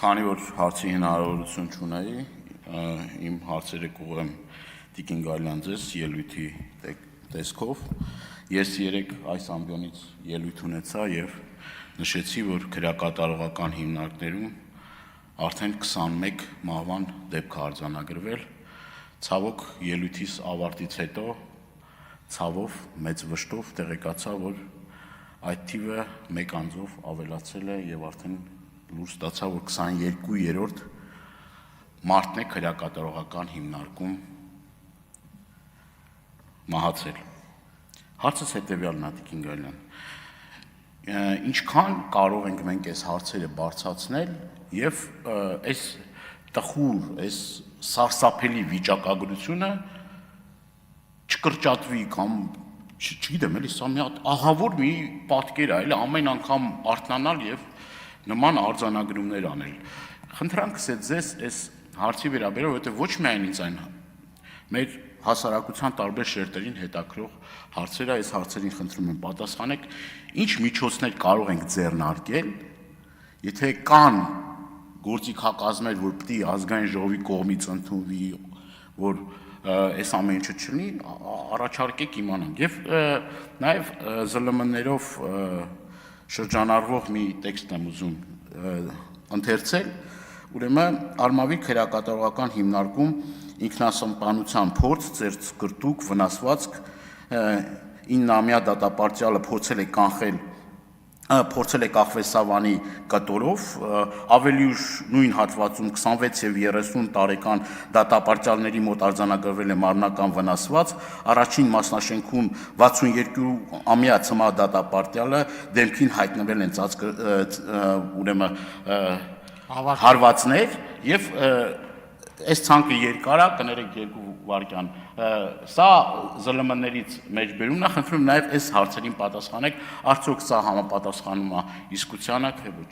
Քանի որ հարցի հնարավորություն չունեի, իմ հարցերը կուղեմ Տիկին Գալյան ձեզ ելույթի տեսքով։ Ես երեք այս ամբիոնից ելույթ ունեցա եւ նշեցի, որ քրեակատարողական հիմնարկներում արդեն 21 մահվան դեպք արձանագրվել։ Ցավոք ելույթիս ավարտից հետո ցավով մեծ վշտով տեղեկացա, որ այդ թիվը 1 անձով ավելացել է եւ արդեն լուր ստացա, որ 22-րդ մարտն է քրեակատարողական հիմնարկում մահացել։ Հարցս հետևյալն է, Տիկին Գալյան։ Ինչքան կարող ենք մենք այս հարցերը բարձրացնել եւ այս տխուր, այս սարսափելի վիճակագրությունը չկրճատվի կամ չգիտեմ, էլի սա մի հատ ահավոր մի պատկեր է, էլի ամեն անգամ արթնանալ եւ նման արձանագրումներ անել։ Խնդրանքս է ձեզ այս հարցի վերաբերյալ, որովհետեւ ոչ միայն ինձ այն մեր հասարակության տարբեր շերտերին հետաքրող հարցեր է, այս հարցերին խնդրում եմ պատասխանեք, ինչ միջոցներ կարող ենք ձեռնարկել, եթե կան գործիքակազմեր, որ պիտի ազգային ժողովի կողմից ընդունվի, որ այս ամեն ինչը չլինի, առաջարկեք իմանանք։ Եվ նաև ԶԼՄ-ներով շրջանառվող մի տեքստ եմ ուզում ընթերցել, ուրեմն Արմավիր քրեակատարողական հիմնարկում ինքնասպանության փորձ, ծերծկրտուկ, վնասվածք 9-ամյա դատապարտյալը փորձել է կախվել Սավանի կտորով, ավելի ուշ նույն հատվածում 26 եւ 30 տարեկան դատապարտյալների մոտ արձանագրվել է մարմնական վնասված, առաջին մասնաշենքում 62-ամյա ցմահ դատապարտյալը դեմքին հայտնվել են ուրեմն հարվածներ եւ այս ցանկը երկար է, կներեք 2 վայրկյան։ Սա ԶԼՄ-ներից մեջբերումն է, խնդրում եմ նաև այս հարցերին պատասխանեք, արդյոք սա համապատասխանում է իսկությանը, թե ոչ։